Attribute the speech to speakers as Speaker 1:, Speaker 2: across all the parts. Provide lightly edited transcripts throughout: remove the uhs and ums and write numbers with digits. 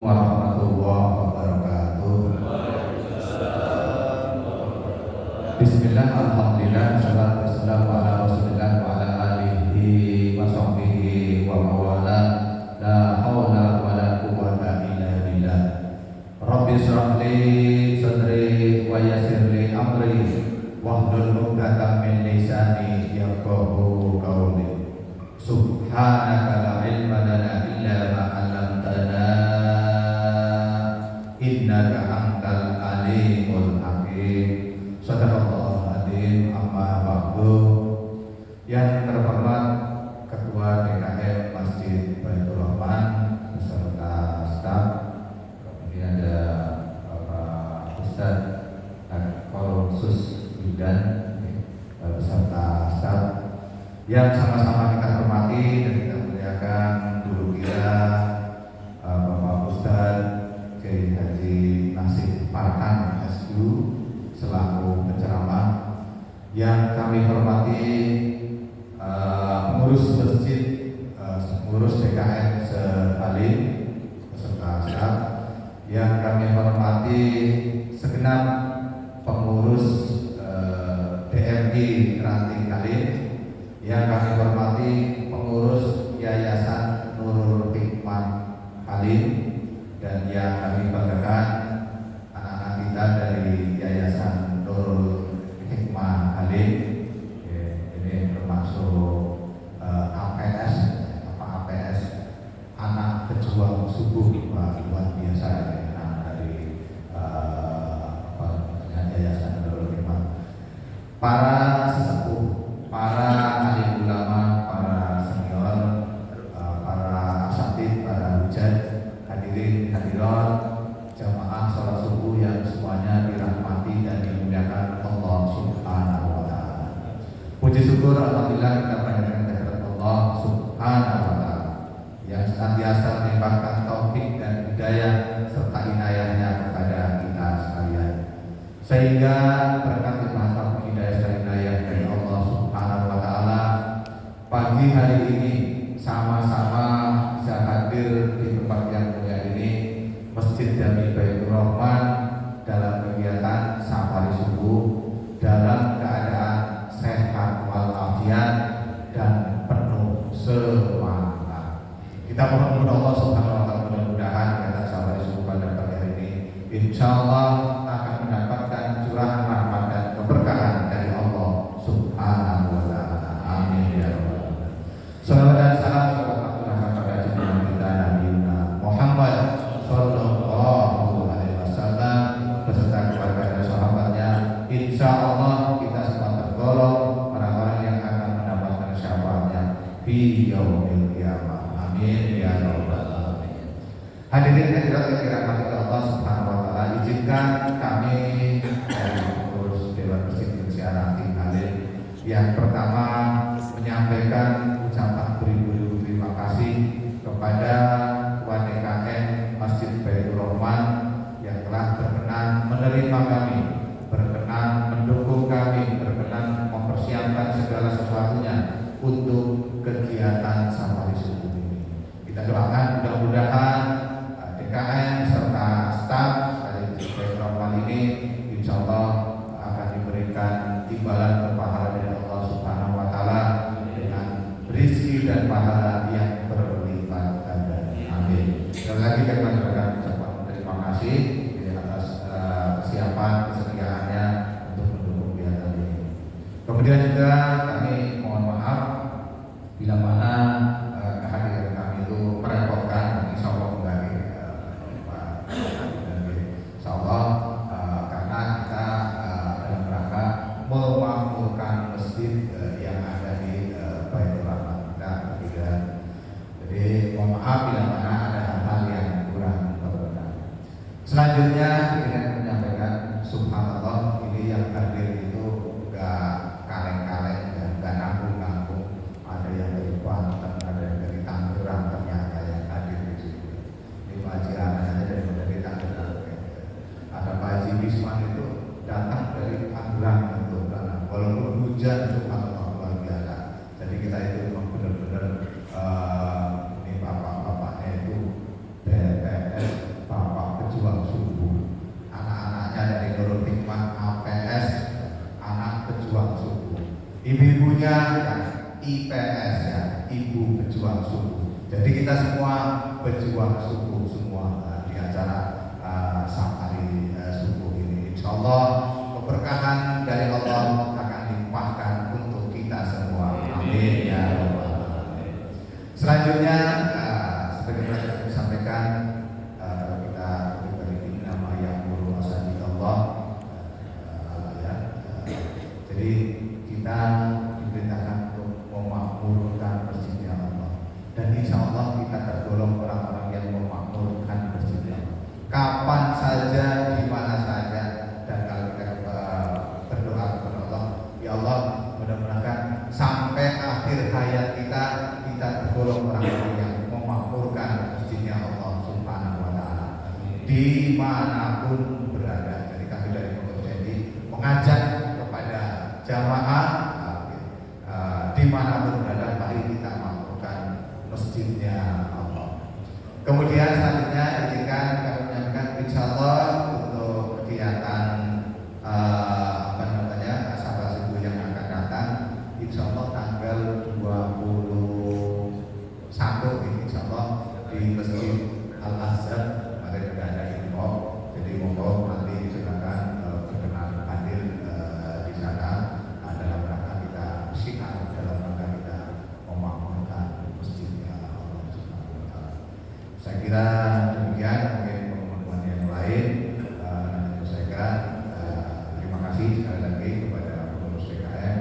Speaker 1: Warahmatullahi wabarakatuh. Bismillah, alhamdulillah, salatu wassalamu ala rasulillah wa ala alihi wa sahbihi wa mawala. La hawla wa la quwwata illa billah. Rabbi shrah li sadri wa yassir li amri wahlul 'uqdatam min lisani yafqahu qawli. Subhanaka la ilma lana illa ma 'allamtana innaka antal alimul hakim. Sadaqallahul adzim. Amma ba'du. Yang terhormat Ketua DKM Masjid Baitur Rahman beserta staf, kemudian ada Bapak Ustadz Kolsus Bidan beserta staf yang sama-sama kita hormati dan kita muliakan guru kita Bapak Ustadz Kiai Haji Nasib Farhan SU selaku penceramah, yang kami hormati pengurus masjid, pengurus DKM se-Halim beserta staf, yang kami hormati segenap pengurus DMI Ranting Halim, yang kami hormati pengurus Yayasan Nurul Hikmah Halim, dan yang kami banggakan anak-anak kita dari Yayasan Nurul Hikmah Halim. Ini termasuk APS, anak pejuang subuh, luar biasa ya, dari Yayasan Nurul Hikmah. Para sesepuh, para alim ulama, para senior, para asatidz, para hujat, hadirin hadirat, jamaah salat subuh yang semuanya dirahmati dan dimuliakan Allah Subhanahu wa taala. Puji syukur alhamdulillah kita panjatkan kehadirat Allah Subhanahu wa taala yang senantiasa melimpahkan taufik dan hidayah serta inayahnya kepada kita sekalian, sehingga berkat limpahan hidayah dan inayah dari Allah Subhanahu wa taala pagi hari ini sama-sama bisa hadir di tempat yang mulia ini, Masjid Jami Baitur Rahman, dalam kegiatan safari subuh dalam keadaan sehat walafiat dan penuh semangat. Kita mohon kepada Allah Subhanahu wa taala mudah-mudahan kegiatan safari subuh pada pagi hari ini insyaallah akan mendapatkan curahan rahmat dan keberkahan dari Allah Subhanahu wa taala. Amin ya rabbal alamin. Salawat dan salam kepada junjungan kita Nabi Muhammad sallallahu alaihi wasallam beserta keluarga dan sahabatnya. Insyaallah kita semua tergolong orang-orang yang akan mendapatkan syafaatnya fi yaumil qiyamah. Amin ya rabbal alamin. Hadirin hadirat yang dirahmati Allah Subhanahu wa taala, izinkan kami dari pengurus Dewan Masjid Indonesia Ranting Halim yang pertama menyampaikan ucapan beribu-ribu terima kasih kepada Ketua DKM Masjid Baitur Rahman yang telah berkenan menerima kami, berkenan mendukung kami, berkenan mempersiapkan segala sesuatunya untuk kegiatan safari subuh ini. Kita doakan mudah-mudahan DKM serta staf dari Masjid Baitur Rahman ini insya Allah akan diberikan imbalan berpahala dari Allah Subhanahu wa taala dengan rezeki dan pahala yang berlipat ganda. Amin. Sekali lagi kami mengucapkan terima kasih atas kesiapan kesediaannya untuk mendukung kegiatan ini. Kemudian juga kami mohon maaf bila mana kehadiran kami itu merepotkan. Insya Allah enggak, insya Allah karena kita dalam rangka memakmurkan masjid yang ada di Baitur Rahman kita. Jadi mohon maaf bila mana ada hal-hal yang kurang berkenan. Selanjutnya kita menyampaikan subhanallah, ini yang hadir itu enggak kaleng-kaleng dan enggak nanggung-nanggung. Ada yang dari Banten, ada yang dari Tangerang, ternyata yang hadir di sini. Ini Pak Haji aja dari Tangerang. Ada Pak Haji Wisman itu datang dari Tangerang untuk karena walaupun hujan subhanallah luar biasa. Jadi kita itu memang benar-benar ini bapak-bapaknya itu BPS ibu-ibunya ya, IPS ya, Ibu Pejuang Suku. Jadi kita semua pejuang suku semua di acara Safari Suku ini. Insya Allah keberkahan dari Allah akan limpahkan untuk kita semua. Amin ya Rabbal alamin. Selanjutnya sebagai yang disampaikan kita beri nama yang Guru Asadi Allah. Jadi kita diperintahkan untuk memakmurkan masjidnya Allah, dan insya Allah kita tergolong orang-orang yang memakmurkan masjidnya Allah. Kapan saja, di mana saja, dan kalau kita berdoa kepada Allah, ya Allah mudah-mudahan sampai akhir hayat kita tergolong orang-orang yang memakmurkan masjidnya Allah Subhanahu Wa Taala dimanapun berada. Jadi kami dari Pondok Jadi mengajak kepada jamaah dimanapun berada, mari kita makmurkan masjidnya Allah. Kemudian selanjutnya izinkan kami menyampaikan insyaallah untuk kegiatan Safari Suku yang akan datang, insyaallah tanggal 21 ini insyaallah di Masjid Al Azhar. Mari sudah ada info, jadi monggo nanti silakan berkenan hadir di sana dalam rangka kita syiar, dalam rangka kita memakmurkan masjidnya Allah Subhanahu Wa Taala. Saya kira demikian, mungkin teman-teman yang lain nanti saya terima kasih sekali lagi kepada pengurus PKM,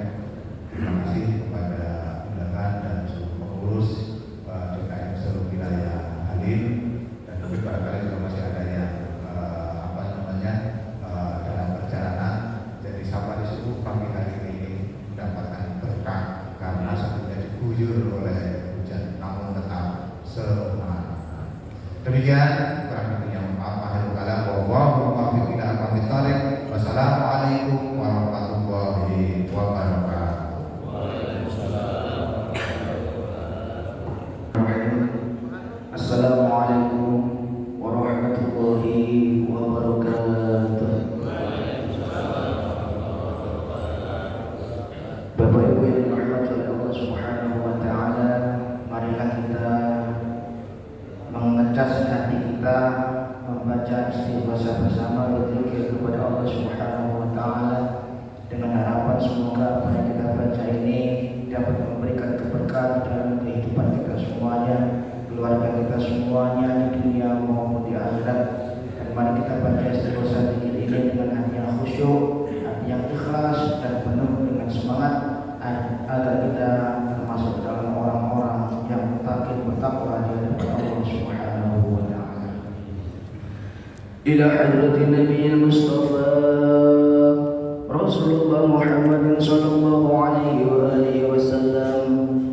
Speaker 1: terima kasih kepada undangan dan seluruh pengurus PKM seluruh wilayah hadir, dan mungkin barangkali juga masih ada yang dalam perjalanan. Jadi Safari Suku pagi hari ini mendapatkan berkah karena sebelumnya diguyur oleh hujan, namun tetap semangat. Demikian kurang lebihnya, maaf akhir kalam, wallahu muwaffiq ila aqwamit thoriq. Wassalamualaikum warahmatullahi wabarakatuh.
Speaker 2: Assalamualaikum warahmatullahi wabarakatuh. Bapak Ibu yang dirahmati oleh Allah Subhanahu Wa Taala, marilah kita mengecas hati kita, membaca istighfar bersama, berzikir kepada Allah Subhanahu Wa Taala dengan harapan semoga apa yang kita baca ini dapat memberikan keberkahan dalam kehidupan kita semuanya, keluarga kita semuanya di dunia maupun di akhirat. Dan mari kita baca istighfar ini dengan hati yang khusyuk, hati yang ikhlas, dan penuh dengan semangat agar kita termasuk dalam orang-orang yang muttaqin bertakwa di hadapan Allah Subhanahu Wa Taala. Ila hadratin Nabi Mustafa Rasulullah Muhammad sallallahu alaihi wa alihi wasallam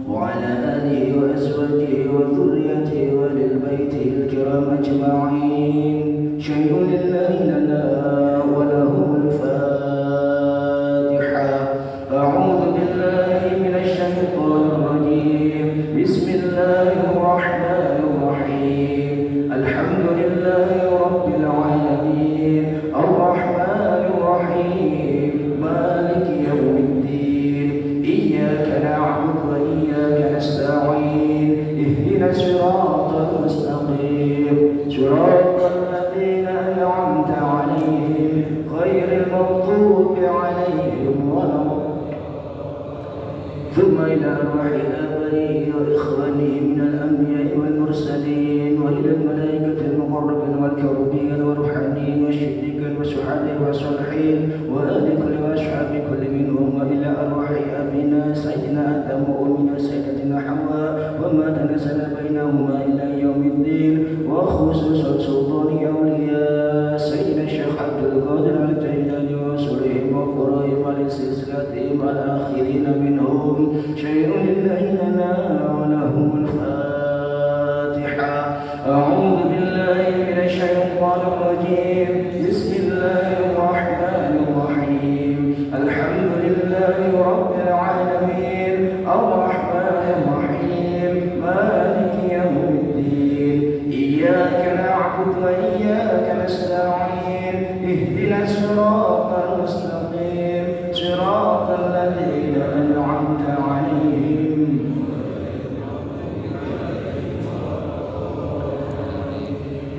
Speaker 2: wa ala alihi wa azwajihi wa dhurriyyatihi wa lil baitihi al-kiram ajma'in. Syai'un lillahi lana wa lahumul Fatiha. A'udzu billahi minasy syaithanir rajim. Bismillahirrahmanirrahim. Alhamdulillahi rabbil alamin. Ar-rahmanir rahim. Maliki yaumiddin. Iyyaka na'budu wa iyyaka nasta'in. Ihdinas siratal mustaqim. Siratal ladzina an'amta 'alaihim ghairil maghdubi 'alaihim waladdallin. ثم إلى أرواح الآباء وإخوانه من الأنبياء والمرسلين وإلى الملائكة المقربين والكربين والروحانيين والشهداء والشهداء والصالحين وآل كل وأصحاب كل منهم وإلى أرواح أبينا سيدنا آدم وأمنا سيدتنا حواء وما تنزل بينهما إلى يوم الدين وخصوصا سلطان أولياء سيدنا الشيخ عبد القادر الجيلاني ورسولهم وقرائم لسلسلتهم الآخرين منهم. شيء لله لنا ولهم الفاتحة. أعوذ بالله من الشيطان الرجيم. بسم الله الرحمن الرحيم. الحمد لله رب العالمين. الرحمن الرحيم. مالك يوم الدين. إياك نعبد وإياك نستعين. اهدنا الصراط المستقيم. صراط الذين الذين أنعمت عليهم.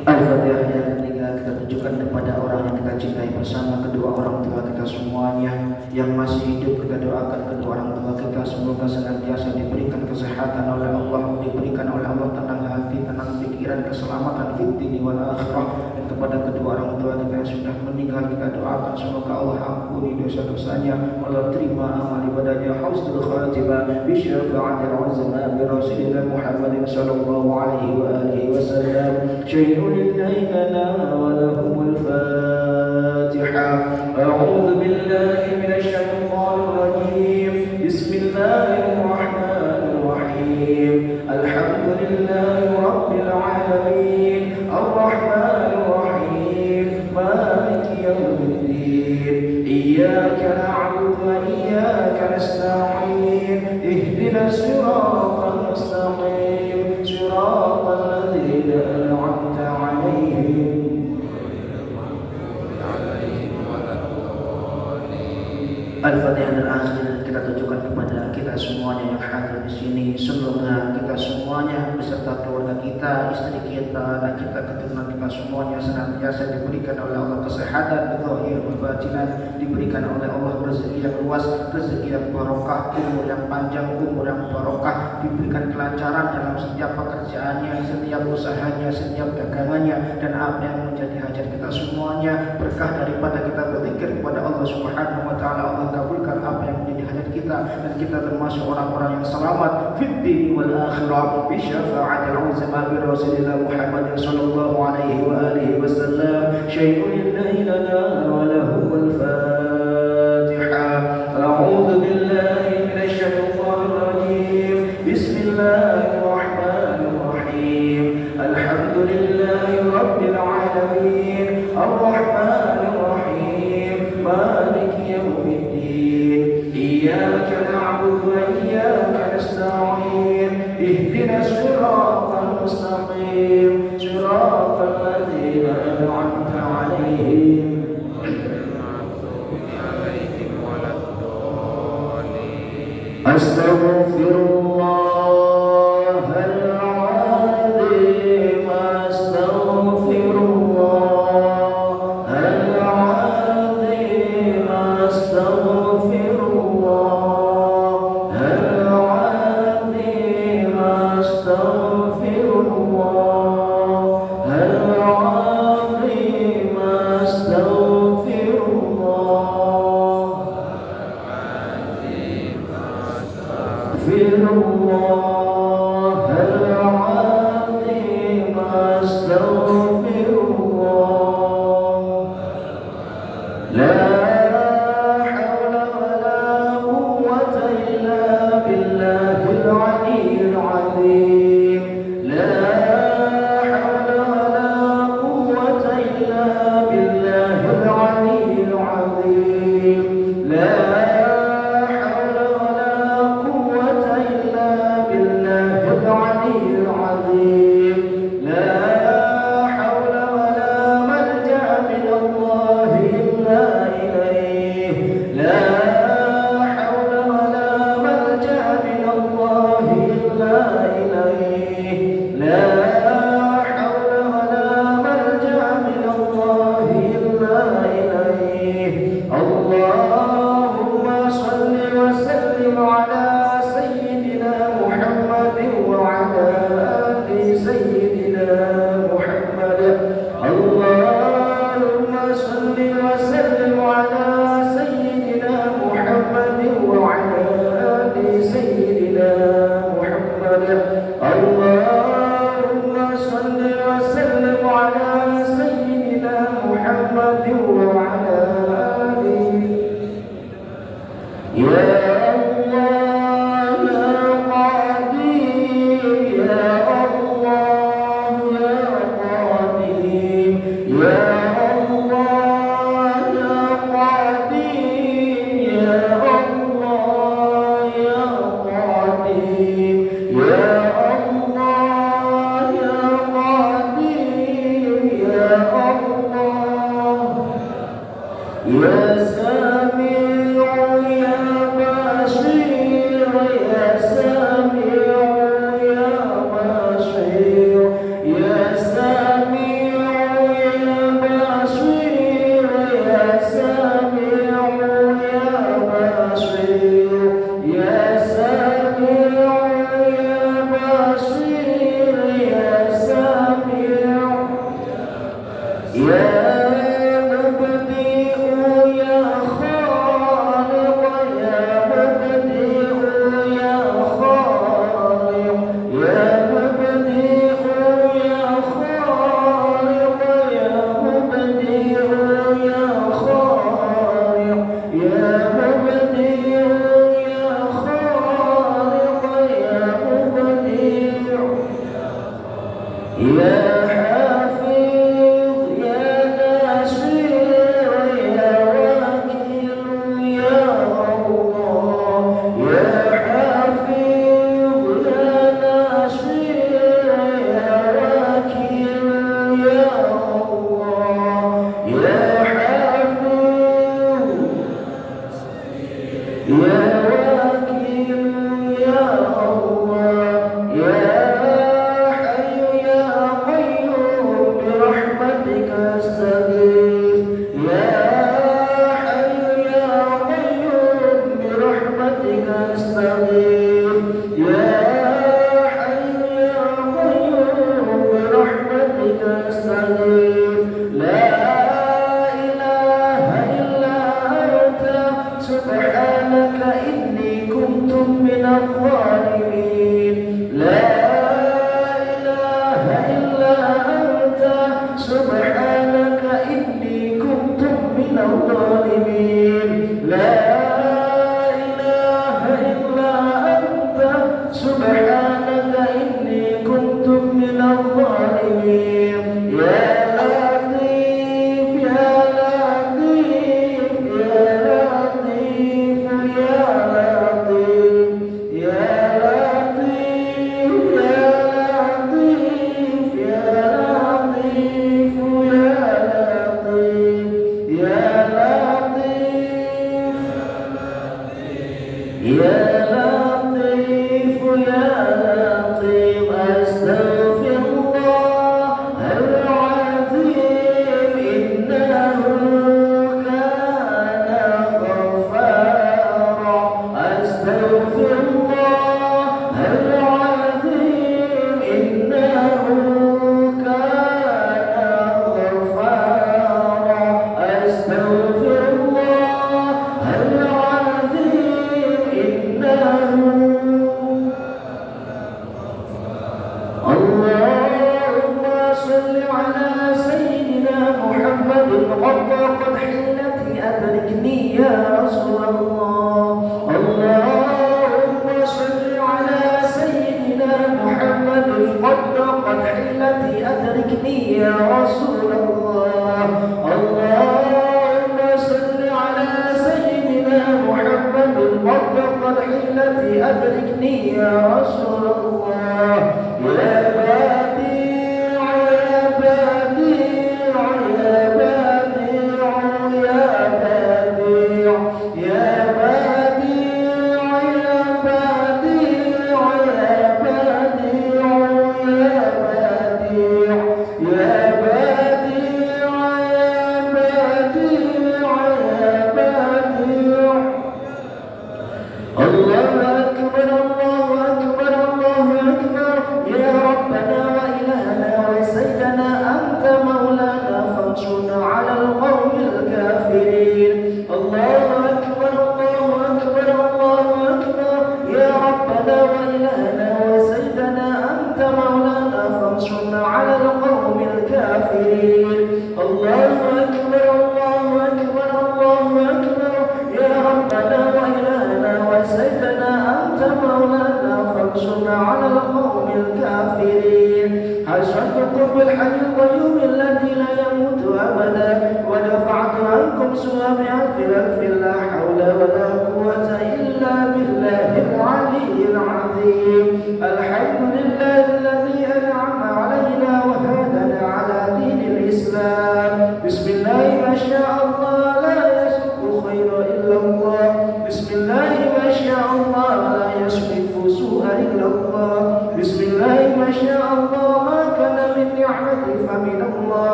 Speaker 2: Al-Fatihah. Yang ketiga, kita tunjukkan kepada orang yang kita cintai bersama kedua orang tua kita semuanya. Yang masih hidup, kita doakan kedua orang tua kita semoga senantiasa diberikan kesehatan oleh Allah, diberikan oleh Allah tenang hati, tenang pikiran, keselamatan fid dunya wal akhirah. Dan kepada kedua orang tua kita yang sudah meninggal, kita doakan semoga Allah ampuni dosa-dosanya, Allah terima amal ibadahnya, husnul khatimah bi syafa'atil uzma bi Rasulillah Muhammadin sallallahu alaihi wa alihi wasallam. Syai'un لنا ولهم الفاتحة. أعوذ بالله من الشيطان الرجيم. بسم الله الرحمن الرحيم. الحمد لله رب العالمين الرحمن الرحيم مالك يوم الدين. إياك نعبد وإياك نستعين. اهدنا الصراط المستقيم صراط الذين أنعمت عليهم. Al-Fatihah dan akhir kita tunjukkan kepada kita semuanya yang hadir di sini. Semoga kita semuanya beserta keluarga kita, istri kita, dan kita keturunan kita semuanya senantiasa diberikan oleh Allah kesehatan, zahir dan batinan, diberikan oleh Allah rezeki yang luas, rezeki yang barokah, umur yang panjang, umur yang barokah, diberikan kelancaran dalam setiap pekerjaannya, setiap usahanya, setiap dagangannya, dan apa yang menjadi hajat kita semuanya. Berkah daripada kita berzikir kepada Allah Subhanahu wa taala, Allah kabulkan apa yang menjadi hajat kita, dan kita termasuk orang-orang yang selamat fid dunya wal akhirah bi syafa'atil uzma bi Rasulillah Muhammadin sallallahu alaihi wa alihi wasallam. Syai'un lana wa lahumul Fatihah. A'udzu billahi minasy syaithanir rajim. Bismillahirrahmanirrahim. Alhamdulillahi rabbil alamin arrahmanir rahim maliki yaumiddin. Iyyaka na'budu wa iyyaka nasta'in. Ihdinas siratal mustaqim siratal ladzina an'amta 'alaihim. Astaghfirullahaladzim, astaghfirullahaladzim, astaghfirullahaladzim, astaghfirullahaladzim, Astaghfirullahaladzim, astaghfirullah. La hawla wa la quwwata illa billahil aliyyil azim. La hawla wa la quwwata illa billahil aliyyil azim. La Ya Sami'u ya Basir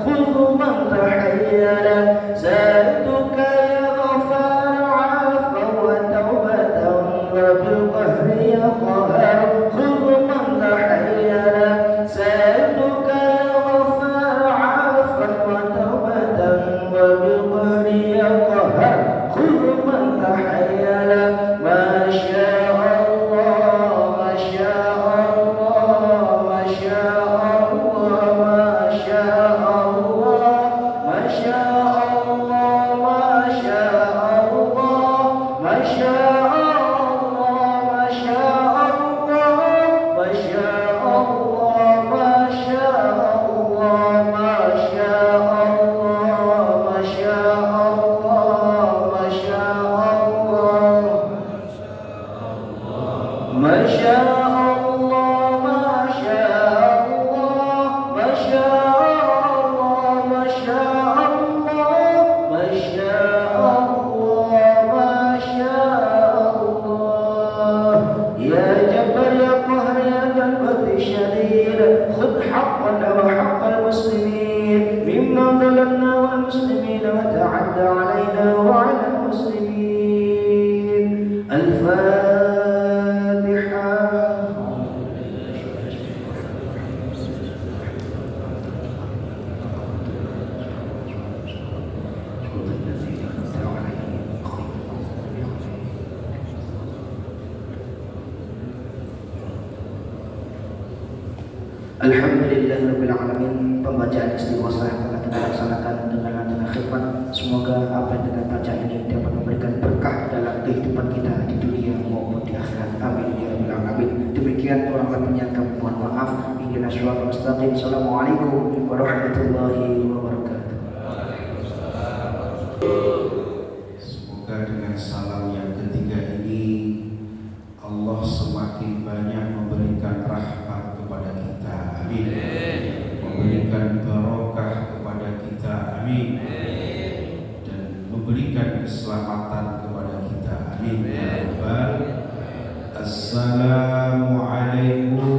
Speaker 2: خذ المسلمين وتعد علينا وعلى المسلمين. الفاتحة. Alhamdulillahirrabbilalamin. Pembacaan istighosah telah kita laksanakan dengan khidmat. Semoga apa yang kita baca ini dapat memberikan berkah dalam kehidupan kita di dunia maupun di akhirat. Amin ya rabbal alamin. Demikian kurang lebihnya kami mohon maaf. Ihdinas shiratal mustaqim. Assalamualaikum warahmatullahi wabarakatuh.
Speaker 3: Semoga dengan salam yang ketiga ini Allah semakin banyak memberikan rahmat kepada kita, amin. Memberikan barokah kepada kita, amin. Dan memberikan keselamatan kepada kita, amin ya rabbal. Assalamualaikum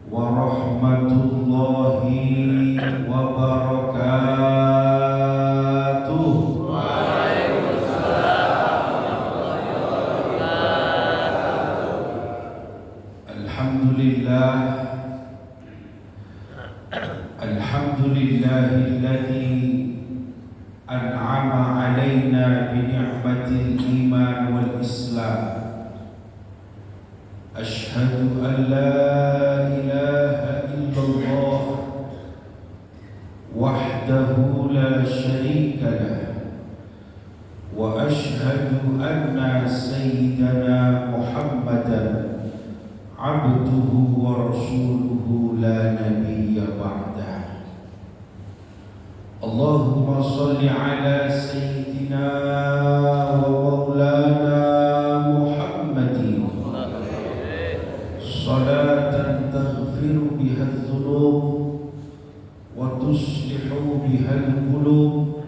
Speaker 3: warahmatullahi wabarakatuh. Alhamdulillahilladzi an'ama 'alaina bi ni'matil iman wal islam. Asyhadu an la ilaha illallah wahdahu la syarika lah wa asyhadu anna sayyidana Muhammadan abduhu wa rasuluhu la nabiyya ba'dah. Allahumma salli ala sayyidina wa maulana Muhammadin salatan taghfiru biha adh-dhunub wa tuslihu biha al-qulub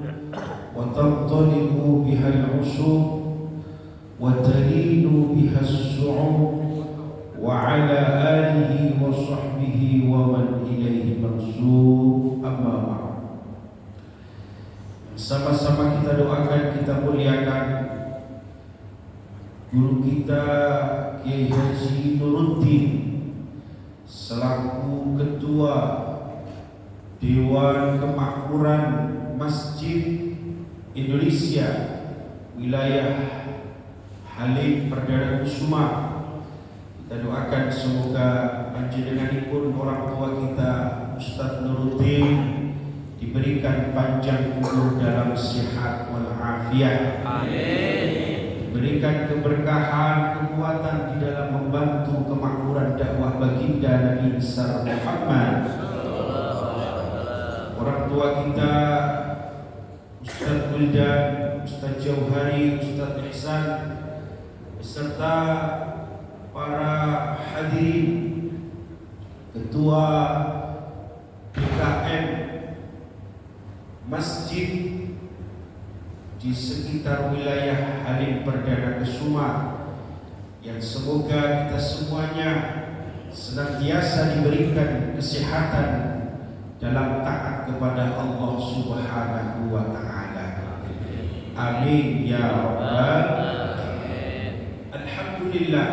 Speaker 3: wa taqtalibu biha al-usub wa talinu biha as-su'ub wa ala alihi wa sahbihi wa man ilaihi mansub. Amma ba'd. Sama-sama kita doakan, kita muliakan guru kita Kiai Haji Nuruddin selaku Ketua Dewan Kemakmuran Masjid Indonesia wilayah Halim Perdana Kusuma. Kita doakan semoga panjenenganipun orang tua kita Ustaz Nuruddin diberikan panjang umur dalam sehat wal afiat. Amin. Diberikan keberkahan, kekuatan di dalam membantu kemakmuran dakwah baginda Nabi besar Muhammad. Orang tua kita Ustaz Wildan, Ustaz Jauhari, Ustaz Ihsan beserta para hadirin, ketua PKM masjid di sekitar wilayah Halim Perdana Kusuma, yang semoga kita semuanya senantiasa diberikan kesehatan dalam taat kepada Allah Subhanahu wa Ta'ala. Amin ya rabbal alamin. Alhamdulillah,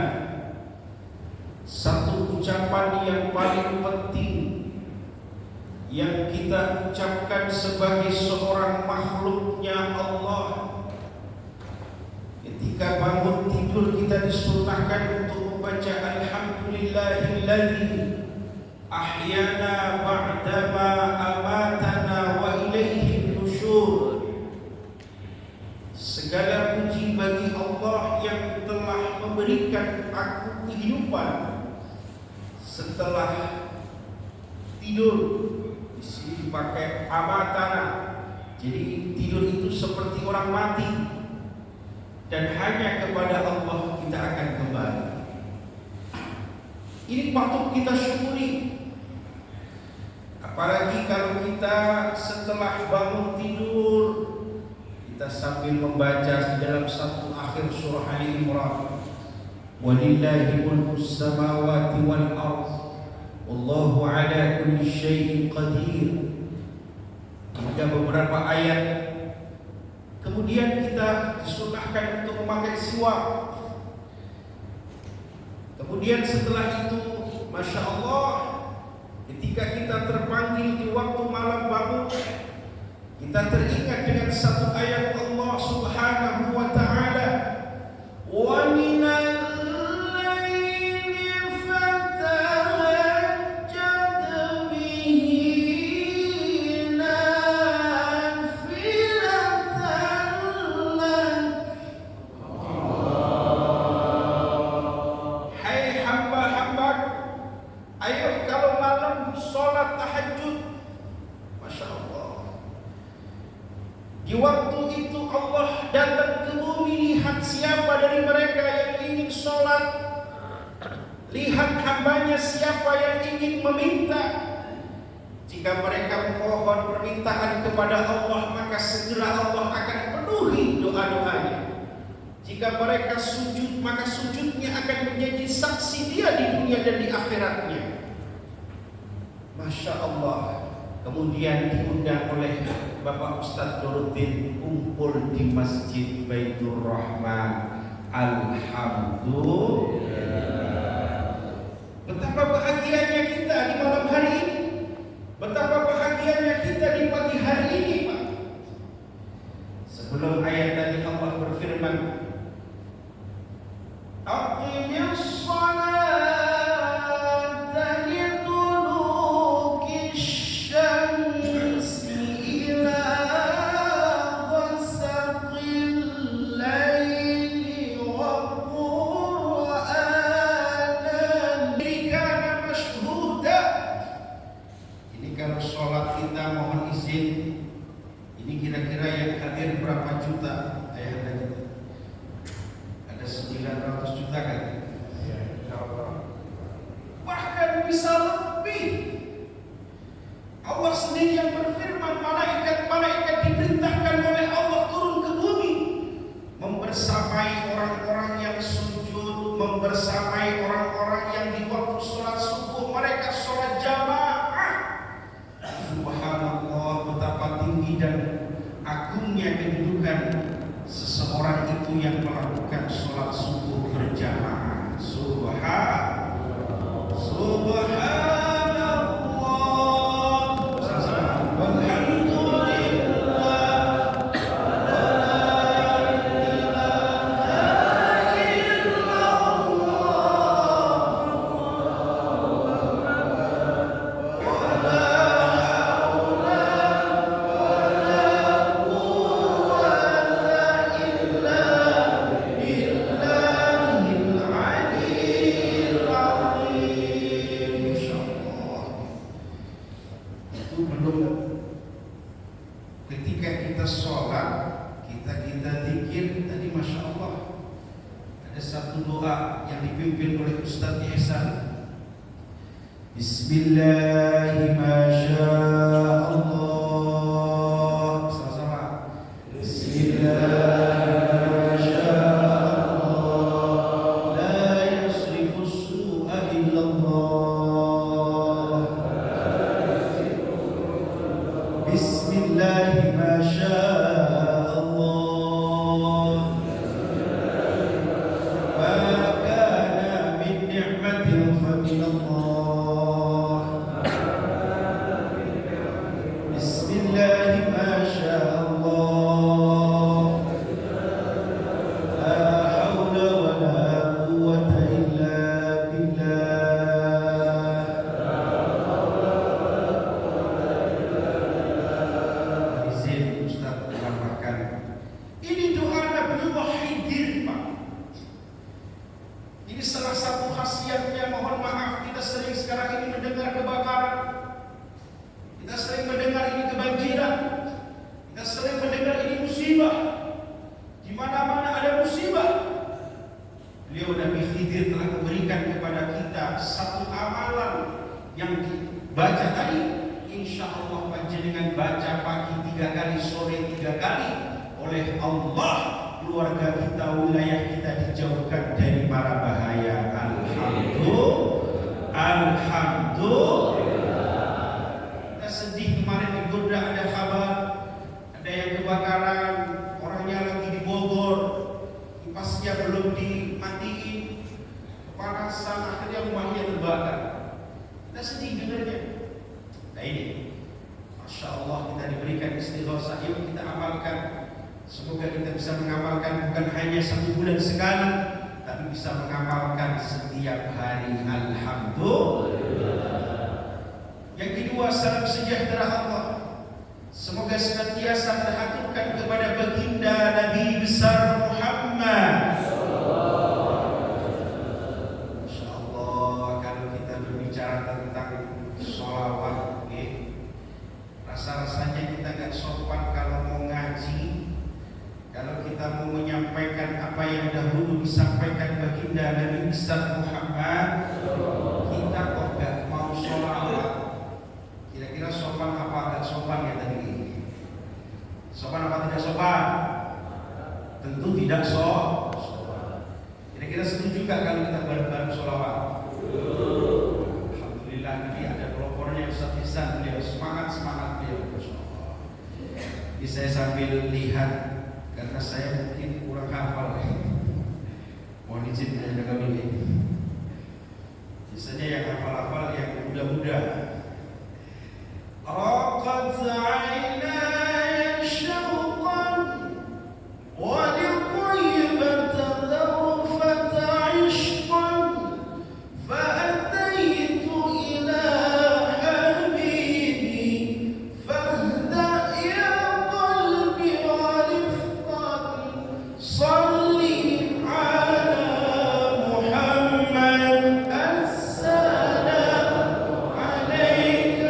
Speaker 3: satu ucapan yang paling penting yang kita ucapkan sebagai seorang makhluknya Allah, ketika bangun tidur kita disunahkan untuk membaca Alhamdulillahilladzi ahyana ba'dama amatana wa ilaihi nusyur. Segala puji bagi Allah yang telah memberikan aku kehidupan setelah tidur. Di sini dipakai amatana. Jadi tidur itu seperti orang mati, dan hanya kepada Allah kita akan kembali. Ini patut kita syukuri. Apalagi kalau kita setelah bangun tidur, kita sambil membaca di dalam satu akhir surah Ali Imran, walillahi mulkus samawati wal ardh wallahu ala kulli syai'in qadir. hingga beberapa ayat. Kemudian kita disunahkan untuk memakai siwak. Kemudian setelah itu, Masya Allah, ketika kita terpanggil di waktu malam bangun, kita teringat dengan satu ayat Allah Subhanahu wa ta'ala, wa minal laili fatahajjad bihi nafilatan lak. Hai hamba-hamba, ayo kalau malam sholat tahajud. Masya Allah. Di waktu itu Allah datang ke bumi, lihat siapa dari mereka yang ingin sholat, lihat hambanya siapa yang ingin meminta. Jika mereka memohon permintaan kepada Allah, maka segera Allah akan penuhi doa-doanya. Jika mereka sujud, maka sujudnya akan menjadi saksi dia di dunia dan di akhiratnya. Masya Allah. Kemudian diundang oleh Bapak Ustadz Nuruddin kumpul di Masjid Baitur Rahman. Alhamdulillah. Betapa bahagianya kita di malam hari ini. Betapa bahagianya kita di pagi hari ini, Pak. Sebelum ayat tadi Allah berfirman, Aqimis salata liduluki syamsi ila ghasaqil laili wa qur'anan kana masyhuda. Ini kalau sholat kita mohon izin, ini kira-kira yang hadir berapa juta? Ayah kita ada 900 juta kan? Bahkan bisa lebih. Allah sendiri yang berfirman, malaikat-malaikat diperintahkan oleh Allah turun ke bumi, membersamai orang-orang yang sujud, membersamai orang-orang yang di waktu sholat subuh mereka sholat jamaah. Subhanallah, betapa tinggi dan agungnya kedudukan seseorang itu yang melakukan sholat subuh berjamaah. Subhanallah, walhamdulillah, ketika kita sholat, kita zikir tadi, Masya Allah, ada satu doa yang dipimpin oleh Ustadz Ihsan. Bismillahirrahmanirrahim. Sama-sama. Bismillahirrahmanirrahim. La yasrifu su'a illallah. Bismillah ma syaa Allah. Ma kana min ni'matin fa min Allah. Bismillah ma syaa Allah. La hawla wa la quwwata illa billah. Izin Ustaz menambahkan, ini doa Nabiullah Khidir, Pak. Ini salah satu khasiatnya. Mohon maaf, kita sering sekarang ini mendengar kebakaran, kita sering mendengar ini kebanjiran, kita sering mendengar ini musibah. Di mana-mana ada musibah. Beliau Nabi Khidir telah memberikan kepada kita satu amalan yang dibaca tadi. Insya Allah panjenengan baca pagi 3 kali, sore 3 kali. Oleh Allah, keluarga kita, wilayah kita dijauhkan dari mara bahaya. Alhamdulillah. Kita sedih kemarin di Gonda ada kabar berikan istighosah. Yuk kita amalkan. Semoga kita bisa mengamalkan bukan hanya 1 bulan sekali, tapi bisa mengamalkan setiap hari. Alhamdulillah. Yang kedua, salam sejahtera Allah semoga senantiasa terhaturkan kepada baginda Nabi besar Muhammad. Masya Allah, kalau kita berbicara tentang sholawat, rasa-rasanya kita gak sopan kalau mau ngaji. Kalau kita mau menyampaikan apa yang dahulu disampaikan baginda Nabi besar Muhammad, kita kok gak mau sholawat. Kira-kira sopan apa gak sopan ya tadi? Sopan apa tidak sopan? Tentu tidak sopan. Kira-kira setuju gak kalau kita bareng-bareng sholawat? Alhamdulillah, ini ada pelopornya Ustaz Ihsan, beliau semangat beliau. Jadi saya sambil lihat karena saya mungkin kurang hafal. Mohon izin saya jaga dulu. Biasanya yang hafal-hafal yang muda-muda. رقت عيناي شوقا ولطيبة ذرفة عشقا فأتيت إلى حبيبي فاهدأ يا قلبي ورفقا صلي على محمد السلام عليك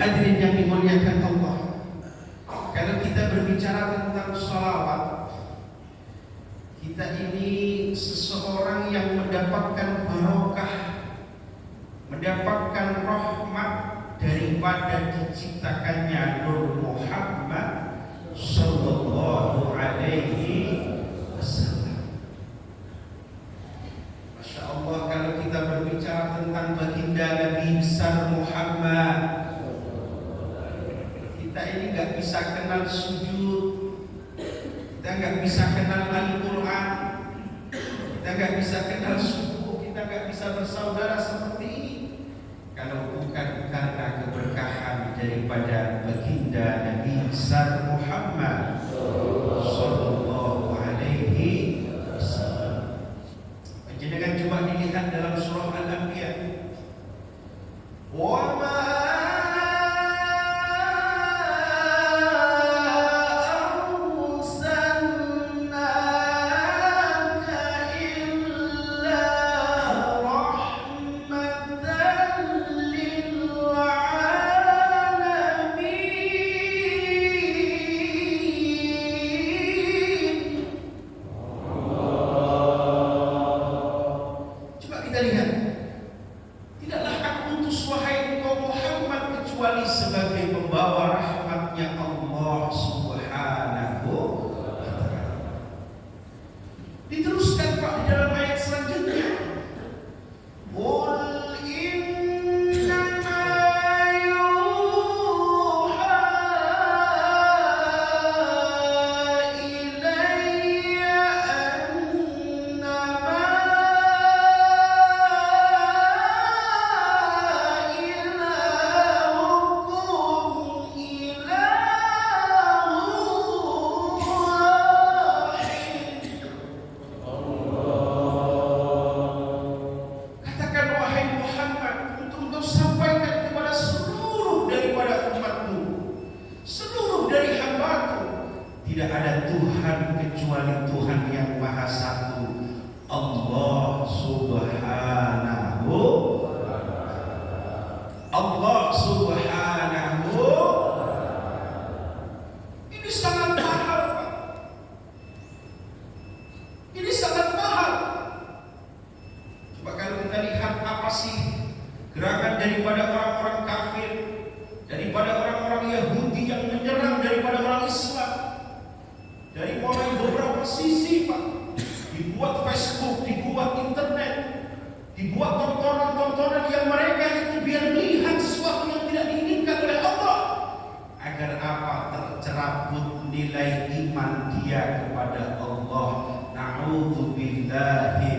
Speaker 3: Hadirin yang dimuliakan Allah, kalau kita berbicara tentang sholawat, kita ini seseorang yang mendapatkan barokah, mendapatkan rahmat daripada diciptakannya Nur Muhammad Sallallahu Alaihi Wasallam. Masya Allah, kalau kita berbicara tentang baginda Nabi besar Muhammad, kita ini gak bisa kenal sujud, kita gak bisa kenal Al-Quran, kita gak bisa kenal subuh, kita gak bisa bersaudara seperti ini kalau bukan karena keberkahan daripada baginda Nabi besar Muhammad Sallallahu Alaihi Wasallam. Jangan coba dilihat dalam surah Al-Anbiya. Wa ma kecuali sebagai pembawa rahmatnya Allah Subhanahu wa ta'ala. Diteruskan Pak di dalam ayat selanjutnya. Qul innama yuha ilayya annama ilahukum ilahun wahid. Katakan wahai Muhammad, untuk engkau sampaikan kepada seluruh daripada umatmu, seluruh dari hambaku, tidak ada Tuhan kecuali Tuhan yang Maha Satu, Allah Subhanahu. Allah Subhanahu. Ini sangat mahal, Pak. Ini sangat mahal. Coba kalau kita lihat apa sih gerakan daripada orang-orang kafir, daripada orang-orang Yahudi yang menyerang daripada orang Islam, dari mulai beberapa sisi, Pak. Dibuat Facebook, dibuat internet, dibuat tontonan-tontonan yang mereka itu biar melihat sesuatu yang tidak diinginkan oleh Allah, agar apa? Tercerabut nilai iman dia kepada Allah. Na'udzubillahi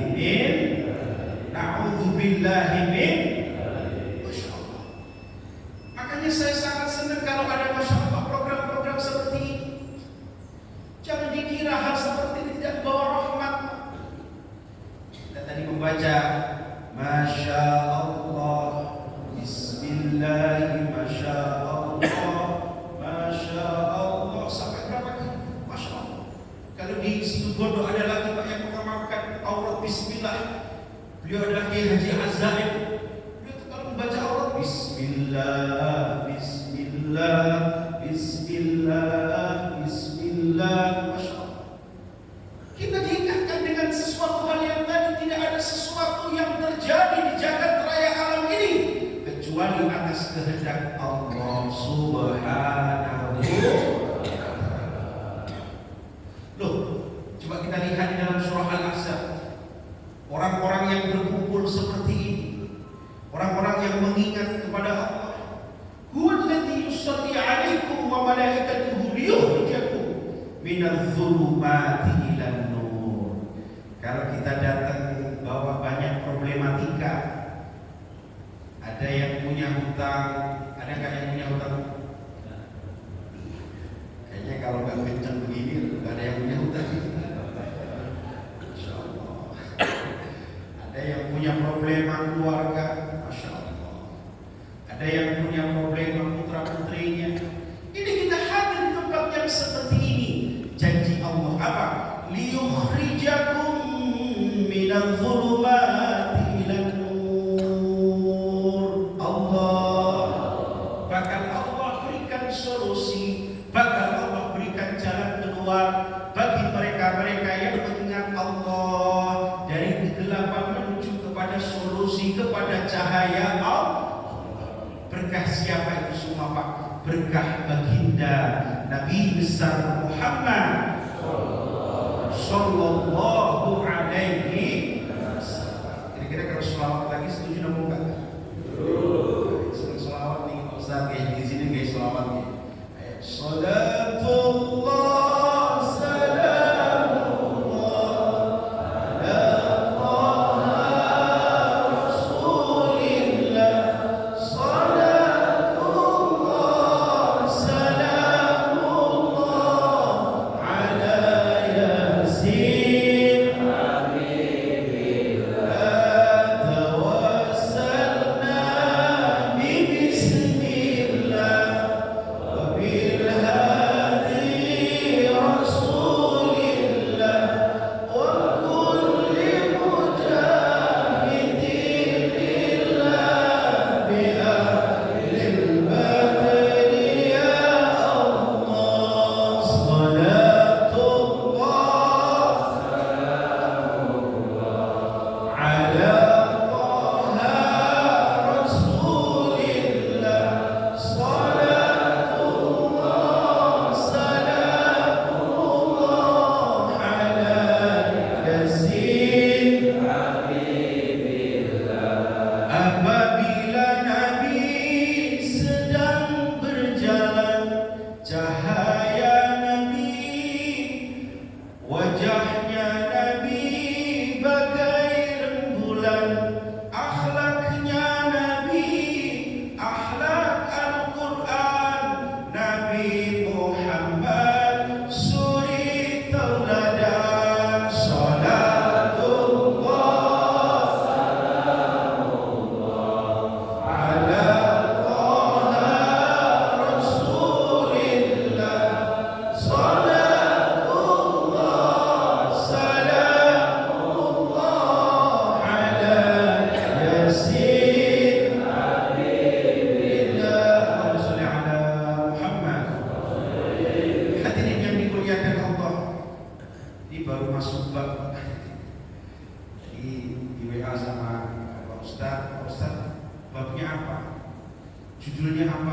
Speaker 3: min Masya Allah. Makanya saya sangat senang kalau ada Masya Allah program-program seperti ini. Jangan dikira hal seperti ini tidak membawa rahmat. Kita tadi membaca Masya Allah, Bismillah, Masya Allah, Masya Allah, sampai berapa kali? Masya Allah. Kalau di situ Bondo ada lagi Pak yang mengamalkan aurat Bismillah. Beliau adalah Kiai Haji Azaim. Beliau itu kalau membaca aurat Bismillah, Bismillah, Bismillah, Bismillah, Masya Allah. Kita diingatkan dengan sesuatu hal yang tadi tidak ada sesuatu yang terjadi di jagat raya alam ini kecuali atas kehendak Allah Subhanahu. Loh, coba kita lihat di dalam surah Al-Ahzab. Orang-orang yang berkumpul seperti ini, orang-orang yang mengingat kepada Allah. Huwallazi yusalli 'alaikum wa malaikatuhu liyukhrijakum minadh-dhulumati ilan nur. Kalau kita datang bawa banyak problematika, ada yang punya hutang, ada nggak yang punya hutang? Kayaknya kalau nggak kencang begini, nggak ada yang punya hutang. Masya Allah. Ada yang punya problema keluarga, Masya Allah. Ada yang punya problema putra putrinya. Ini kita hadir di tempat yang seperti ini. Janji Allah apa? Liyukhrijakum minadh-dhulumati ilan nur. Allah bakal Allah berikan solusi, bakal Allah berikan jalan keluar bagi mereka-mereka yang mengingat Allah, dari kegelapan menuju kepada solusi, kepada cahaya Allah. Berkah siapa itu semua, Pak? Berkah baginda Nabi besar Muhammad Sallallahu alaihi wasallam. Kira-kira kalau selawat lagi setuju nama enggak? Setuju. Selawat nih Pak Ustaz, kayak di sini kayak selawat nih. Salatullah salamullah ala Rasulillah. Salatullah salamullah ala Yasin habibillah. Tawassalna bi bismillah wa bil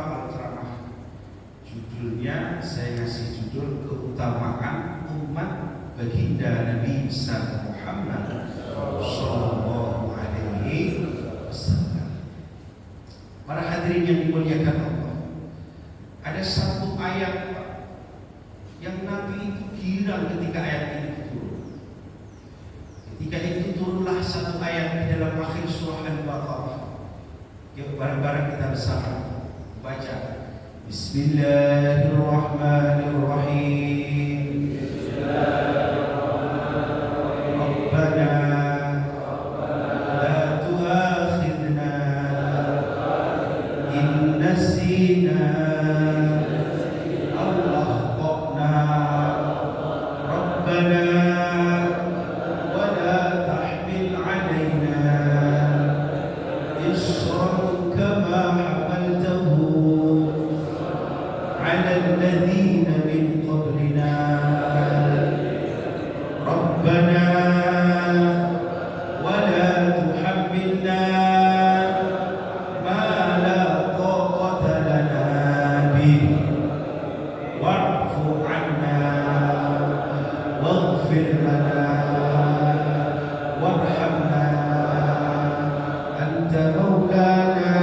Speaker 3: kalau ceramah? Judulnya saya ngasih judul keutamaan umat baginda Nabi besar Muhammad Sallallahu Alaihi Wasallam. Para hadirin yang dimuliakan Allah, ada satu ayat yang Nabi itu girang ketika ayat ini turun. Ketika itu turunlah satu ayat di dalam akhir surah Al-Baqarah. Yuk bareng-bareng kita bersama baca. Bismillahirrahmanirrahim. Rabbana la tu'akhidna in nasina aw akhtana. Rabbana wa la tahmil 'alaina isran kama hamaltahu 'ala alladhina min qablina. Rabbana wa la tuhammilna ma la taqata lana bihi wa'fu 'anna waghfir lana warhamna anta maulana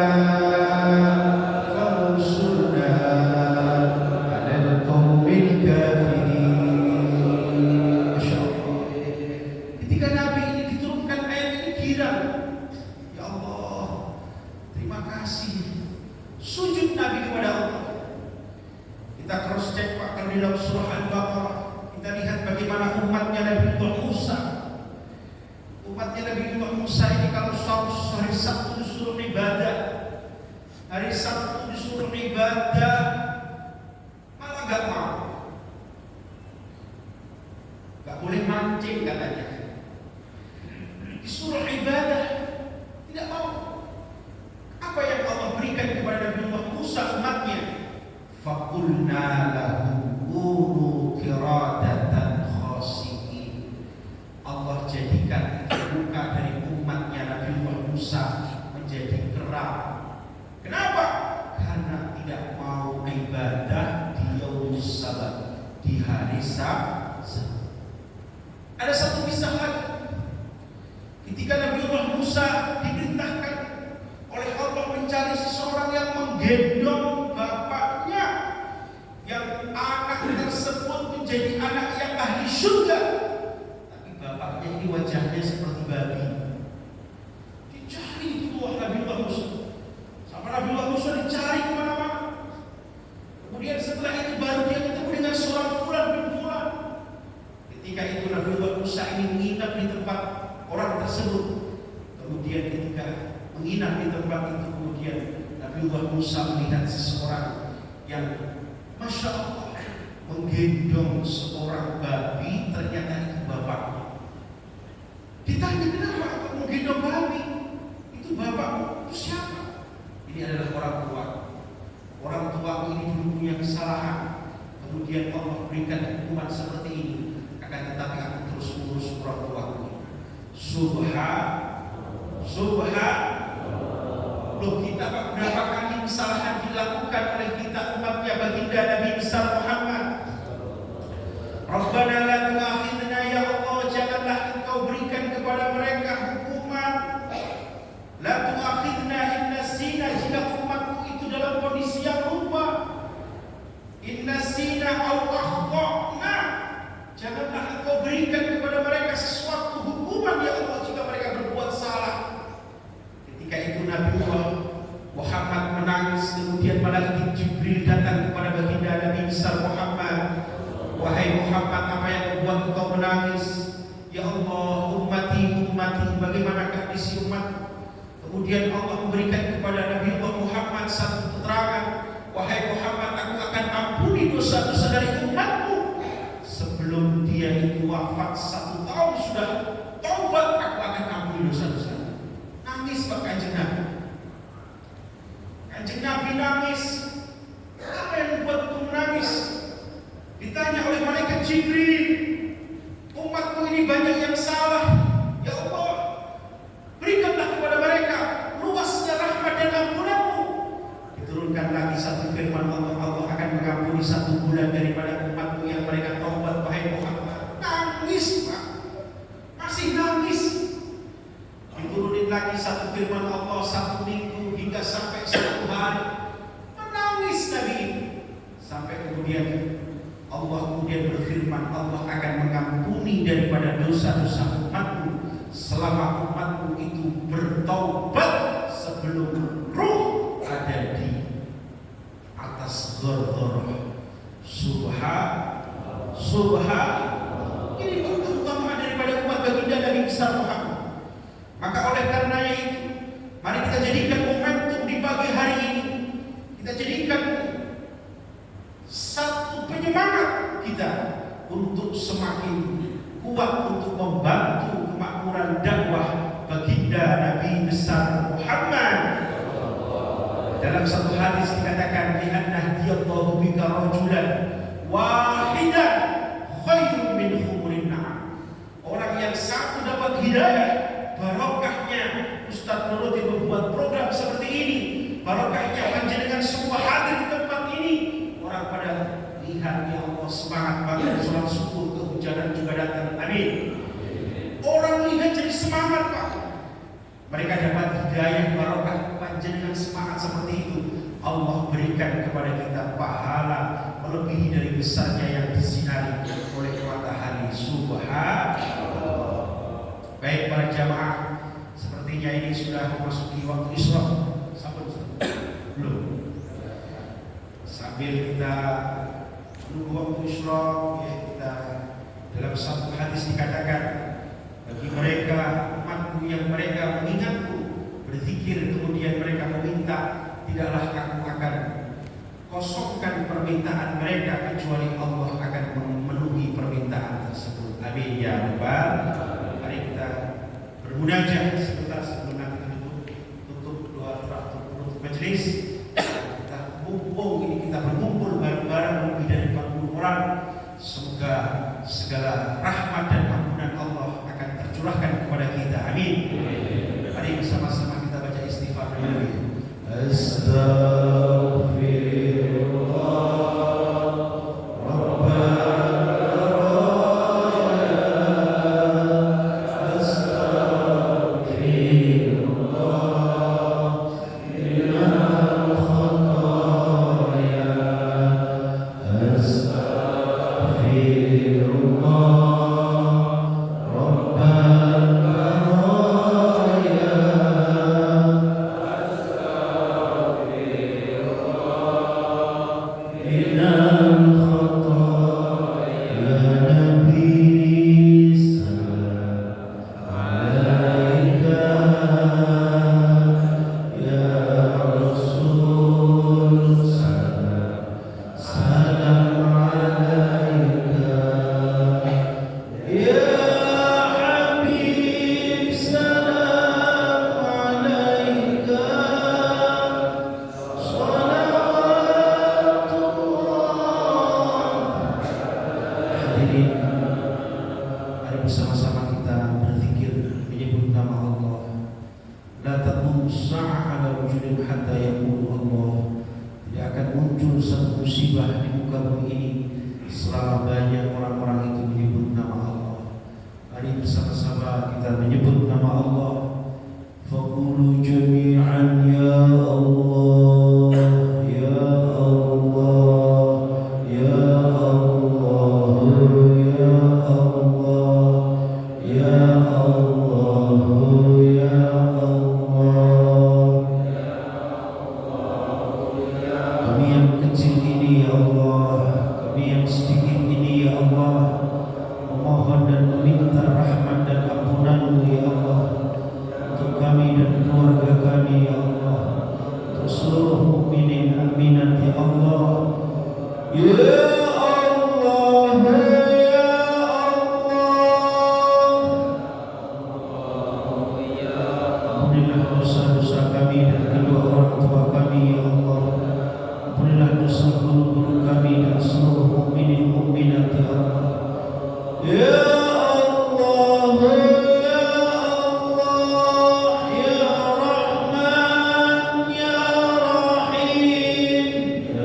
Speaker 3: fansurna 'alal qaumil kafirin. Masya Allah. Ketika Nabi ini diturunkan ayat ini girang. Ya Allah, terima kasih. Sujud Nabi kepada Allah. Kita cross check Pak di dalam surah Al-Baqarah. Kita lihat bagaimana umatnya Nabi Musa. Umatnya Nabi Musa ini kalau hari Sabtu disuruh ibadah, hari Sabtu disuruh ibadah, malah gak mau. Gak boleh mancing katanya. Disuruh ibadah, tidak mau. Apa yang Allah berikan kepada Nabi Musa umatnya? Faqulna lahum kunu qiradatan khasi'in. Allah jadikan muka dari umatnya Nabi Musa menjadi kera. Kenapa? Karena tidak mau ibadah di Yaumus Sabat, di hari Sabat. Ada satu kisah lagi. Ketika Nabi Musa diperintahkan oleh Allah mencari seseorang yang menggendong bapaknya, yang anak tersebut menjadi anak yang ahli surga, tapi bapaknya ini wajahnya seperti babi. Dicari itu Nabi Musa, sama Nabi Musa dicari kemana-mana. Kemudian setelah itu baru dia ketemu dengan seorang Fulan bin Fulan. Ketika itu Nabi Musa ini menginap di tempat orang tersebut. Kemudian ketika menginap di tempat itu, kemudian Nabi Musa melihat seseorang yang Masya Allah menggendong seorang babi, ternyata itu bapaknya. Ditanya, kenapa aku menggendong babi? Itu bapakmu. Itu siapa? Ini adalah orang tua. Orang tua ini dulu punya kesalahan, kemudian Allah berikan hukuman seperti ini. Akan tetapi aku terus mengurus orang tuaku. Loh, kita berapa kali kesalahan dilakukan oleh kita umatnya baginda Nabi besar Muhammad. Rabbana la tu'akhidna, ya Allah, janganlah engkau berikan kepada mereka hukuman. La tu'akhidna in nasina, jika umatku itu dalam kondisi yang lupa. In nasina aw akhtana, janganlah engkau berikan kepada mereka sesuatu hukuman, ya Allah, jika mereka berbuat salah. Ketika itu Nabi Muhammad menangis, kemudian malaikat Jibril datang kepada baginda Nabi besar Muhammad. Wahai Muhammad, apa yang membuat engkau menangis? Ya Allah, ummati, bagaimana kondisi umat? Kemudian Allah memberikan kepada Nabi Muhammad satu keterangan. Wahai Muhammad, aku akan ampuni dosa-dosa dari umatmu. Sebelum dia itu wafat 1 tahun sudah taubat, aku akan ampuni dosa-dosa. Nangis Pak Kanjeng Nabi. Kanjeng Nabi nangis. Apa yang membuatku menangis? Ditanya oleh malaikat Jibril, umatmu ini banyak yang salah. Ya Allah, berikanlah kepada mereka luasnya rahmat dan ampunanmu. Diturunkan lagi satu satu firman Allah, Allah akan mengampuni 1 bulan daripada umatmu yang mereka taubat. Wahai Muhammad, nangis Pak, masih nangis. Diturunin lagi 1 firman Allah 1 minggu hingga sampai 1 hari, menangis Nabi. Sampai kemudian Allah berfirman, Allah akan mengampuni daripada dosa-dosa umatmu selama umatmu itu bertaubat sebelum ruh ada di atas ghar-ghar. Subhan. Ini keutamaan daripada umat baginda Nabi besar Muhammad. Maka oleh karenanya itu, mari kita jadikan momentum di pagi hari ini, kita jadikan satu penyemangat kita untuk semakin kuat untuk membantu kemakmuran dakwah baginda Nabi besar Muhammad. Dalam satu hadis dikatakan, li'anna hadiyallahu bika rajulan wahidan khairun min humurin na'am. Orang yang satu dapat hidayah, barokahnya Ustaz Nuruddin membuat program seperti ini, barokahnya panjenengan semua hadir di tempat ini. Orang pada lihat, ya Allah, semangat banget sholat subuh, kehujanan juga datang. Amin. Orang lihat jadi semangat Pak. Mereka dapat hidayah, barokah, panjenengan semangat seperti itu. Allah berikan kepada kita pahala melebihi dari besarnya yang disinari oleh matahari. Subhanallah. Baik para jamaah, sepertinya ini sudah memasuki waktu isyraq. Belum. Sambil kita menunggu waktu isyraq, ya, kita dalam satu hadis dikatakan, bagi mereka umatku yang mereka mengingatku, berzikir, kemudian mereka meminta, tidaklah aku akan kosongkan permintaan mereka kecuali Allah akan memenuhi permintaan tersebut. Amin ya rabbal. Mari kita bermunajat sebentar sebelum nanti tutup doa penutup majelis. Kita mumpung ini kita berkumpul bareng-bareng lebih dari 40 orang. Semoga segala rahmat dan ampunan Allah akan tercurahkan kepada kita. Amin. Mari bersama-sama kita baca istighfar dulu. Mari bersama-sama kita berzikir menyebut nama Allah. La taqum sa'ah ala wujudin hatta yaqulu Allah. Tidak akan muncul satu musibah di muka bumi ini selama banyak orang-orang itu menyebut nama Allah. Mari bersama-sama kita menyebut nama Allah. Faqulu jami'an ya Allah, ya Allah, ya Allah, ya Allah, ya Allah, ya Allah. Kami yang kecil ini ya Allah, kami yang sedikit ini ya Allah, memohon dan meminta rahmat dan ampunan-Mu ya Allah, untuk kami dan keluarga kami ya Allah, untuk seluruh mukminin mukminat ya Allah. Ya Allah, ya Allah. Ampunilah dosa-dosa kami dan kedua orang tua kami ya Allah. Ampunilah dosa guru-guru kami dan seluruh mukminin mukminat ya Allah. Ya Allah, ya Allah, ya Rahman, ya Rahim.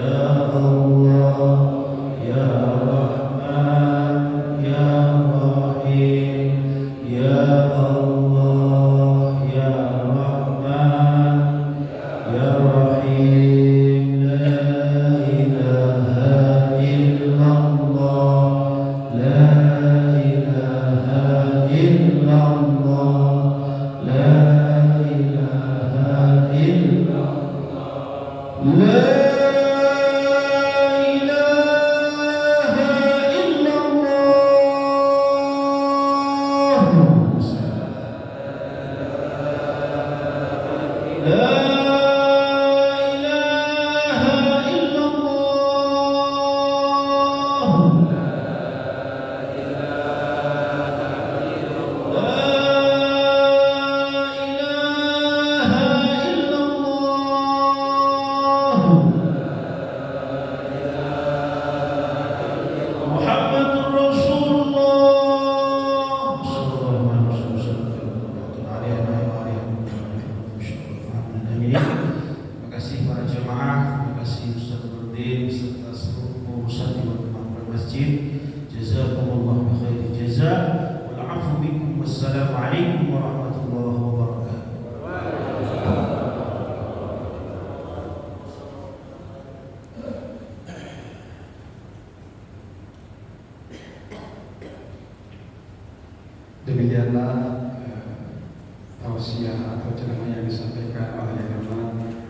Speaker 3: hadirin beserta seluruh pengurusan di Dewan Masjid. Jazakumullah bi khairi jazaa wal 'afwu minkum. Wassalamualaikum warahmatullahi wabarakatuh.
Speaker 4: Demikianlah tausiah atau ceramah yang disampaikan oleh Imam